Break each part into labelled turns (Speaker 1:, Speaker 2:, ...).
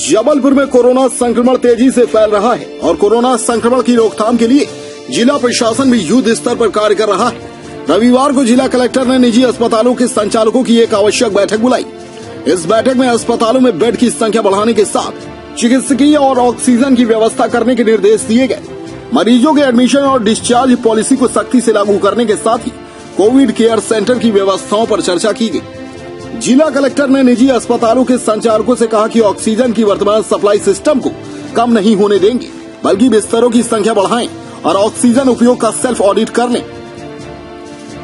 Speaker 1: जबलपुर में कोरोना संक्रमण तेजी से फैल रहा है और कोरोना संक्रमण की रोकथाम के लिए जिला प्रशासन भी युद्ध स्तर पर कार्य कर रहा है। रविवार को जिला कलेक्टर ने निजी अस्पतालों के संचालकों की एक आवश्यक बैठक बुलाई। इस बैठक में अस्पतालों में बेड की संख्या बढ़ाने के साथ चिकित्सकीय और ऑक्सीजन की व्यवस्था करने के निर्देश दिए गए। मरीजों के एडमिशन और डिस्चार्ज पॉलिसी को सख्ती से लागू करने के साथ ही कोविड केयर सेंटर की व्यवस्थाओं पर चर्चा की गई। जिला कलेक्टर ने निजी अस्पतालों के संचालकों से कहा कि ऑक्सीजन की वर्तमान सप्लाई सिस्टम को कम नहीं होने देंगे, बल्कि बिस्तरों की संख्या बढ़ाएं और ऑक्सीजन उपयोग का सेल्फ ऑडिट कर लें,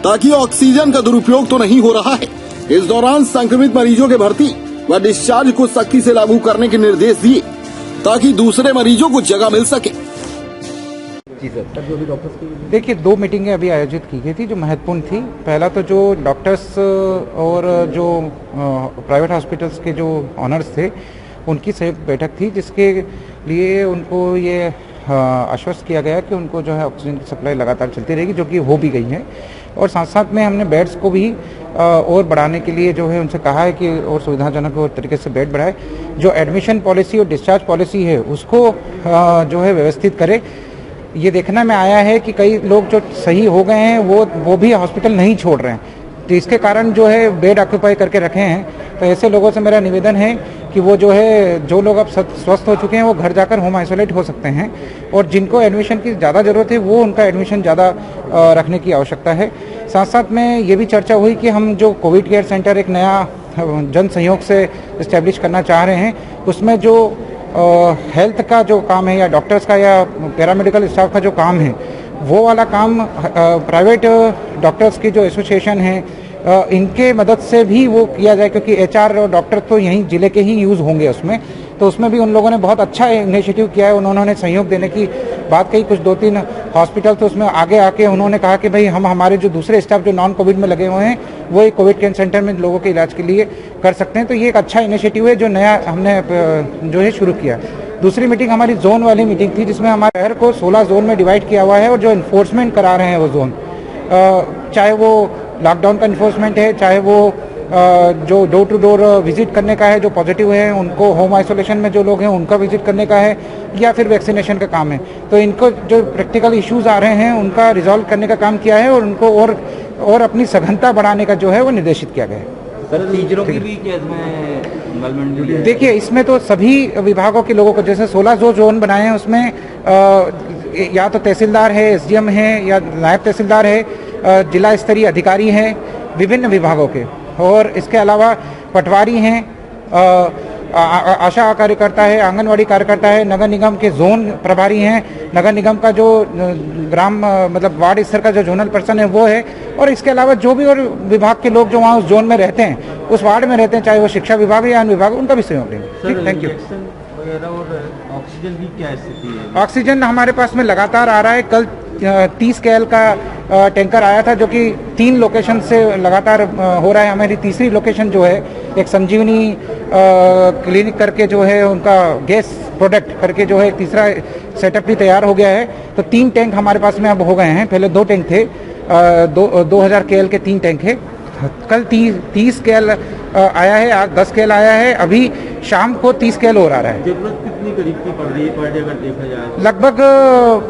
Speaker 1: ताकि ऑक्सीजन का दुरुपयोग तो नहीं हो रहा है। इस दौरान संक्रमित मरीजों के भर्ती व डिस्चार्ज को सख्ती से लागू करने के निर्देश दिए, ताकि दूसरे मरीजों को जगह मिल सके।
Speaker 2: देखिए, 2 मीटिंगें अभी आयोजित की गई थी जो महत्वपूर्ण थी। पहला तो जो डॉक्टर्स और जो प्राइवेट हॉस्पिटल्स के जो ऑनर्स थे उनकी संयुक्त बैठक थी, जिसके लिए उनको ये आश्वस्त किया गया कि उनको जो है ऑक्सीजन की सप्लाई लगातार चलती रहेगी, जो कि हो भी गई है। और साथ साथ में हमने बेड्स को भी और बढ़ाने के लिए जो है उनसे कहा है कि और सुविधाजनक और तरीके से बेड बढ़ाए। जो एडमिशन पॉलिसी और डिस्चार्ज पॉलिसी है उसको जो है व्यवस्थित करे। ये देखने में आया है कि कई लोग जो सही हो गए हैं वो भी हॉस्पिटल नहीं छोड़ रहे हैं, तो इसके कारण जो है बेड ऑक्यूपाई करके रखे हैं। तो ऐसे लोगों से मेरा निवेदन है कि वो जो है, जो लोग अब स्वस्थ हो चुके हैं वो घर जाकर होम आइसोलेट हो सकते हैं, और जिनको एडमिशन की ज़्यादा ज़रूरत है वो उनका एडमिशन ज़्यादा रखने की आवश्यकता है। साथ साथ में ये भी चर्चा हुई कि हम जो कोविड केयर सेंटर एक नया जन सहयोग से इस्टेब्लिश करना चाह रहे हैं, उसमें जो हेल्थ का जो काम है या डॉक्टर्स का या पैरामेडिकल स्टाफ का जो काम है, वो वाला काम प्राइवेट डॉक्टर्स की जो एसोसिएशन है इनके मदद से भी वो किया जाए, क्योंकि एचआर और डॉक्टर तो यहीं जिले के ही यूज़ होंगे उसमें। तो उसमें भी उन लोगों ने बहुत अच्छा इनिशिएटिव किया है। उन्होंने सहयोग देने की बात कही। कुछ 2-3 हॉस्पिटल तो उसमें आगे आके उन्होंने कहा कि भाई हम हमारे जो दूसरे स्टाफ जो नॉन कोविड में लगे हुए हैं वो एक कोविड केयर सेंटर में लोगों के इलाज के लिए कर सकते हैं। तो ये एक अच्छा इनिशिएटिव है जो नया हमने जो है शुरू किया। दूसरी मीटिंग हमारी जोन वाली मीटिंग थी, जिसमें हमारे शहर को 16 जोन में डिवाइड किया हुआ है, और जो इन्फोर्समेंट करा रहे हैं वो जोन, चाहे वो लॉकडाउन का इन्फोर्समेंट है, चाहे वो जो डोर टू डोर विजिट करने का है, जो पॉजिटिव है उनको होम आइसोलेशन में जो लोग हैं उनका विजिट करने का है, या फिर वैक्सीनेशन का काम है। तो इनको जो प्रैक्टिकल इश्यूज आ रहे हैं उनका रिजॉल्व करने का काम किया है, और उनको और अपनी सघनता बढ़ाने का जो है वो निर्देशित किया गया है।
Speaker 3: टीचरों की भी क्या इसमें?
Speaker 2: देखिए, इसमें तो सभी विभागों के लोगों को, जैसे 16 जो जोन बनाए हैं उसमें या तो तहसीलदार है, एसडीएम है, या नायब तहसीलदार है, जिला स्तरीय अधिकारी हैं विभिन्न विभागों के, और इसके अलावा पटवारी हैं, आशा कार्यकर्ता है, आंगनवाड़ी कार्यकर्ता है, नगर निगम के जोन प्रभारी हैं, नगर निगम का जो ग्राम मतलब वार्ड स्तर का जो जोनल पर्सन है वो है, और इसके अलावा जो भी और विभाग के लोग जो वहाँ उस जोन में रहते हैं, उस वार्ड में रहते हैं, चाहे वो शिक्षा विभाग या अन्य विभाग, उनका भी सहयोग लेंगे। Thank you.
Speaker 3: और ऑक्सीजन की क्या स्थिति है?
Speaker 2: ऑक्सीजन हमारे पास में लगातार आ रहा है। कल 30 KL का टैंकर आया था, जो कि 3 लोकेशन से लगातार हो रहा है। हमारी तीसरी लोकेशन जो है, एक संजीवनी क्लिनिक करके जो है उनका गैस प्रोडक्ट करके जो है तीसरा सेटअप भी तैयार हो गया है। तो 3 टैंक हमारे पास में अब हो गए हैं। पहले 2 टैंक थे, 2000 KL के 3 टैंक है। कल 30 KL आया है, आज 10 KL आया है। अभी शाम को 30 KL हो रहा है।
Speaker 3: जरूरत कितनी करीब की पड़ रही है पर डे अगर देखा जाए?
Speaker 2: लगभग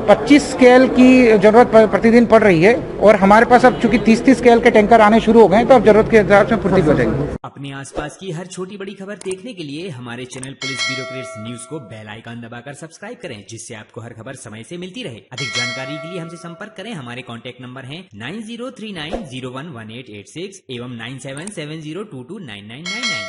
Speaker 2: 25 KL की जरूरत प्रतिदिन पड़ रही है, और हमारे पास अब चूंकि 30-30 KL के टैंकर आने शुरू हो गए हैं, तो अब जरूरत के हिसाब से पूर्ति हो जाएगी।
Speaker 4: अपने आसपास की हर छोटी बड़ी खबर देखने के लिए हमारे channel police bureau creates news को बेल आइकन दबाकर सब्सक्राइब करें, जिससे आपको हर खबर समय से मिलती रहे। अधिक जानकारी के लिए हमसे संपर्क करें। हमारे कॉन्टैक्ट नंबर है 9039011886 एवं 9770229999।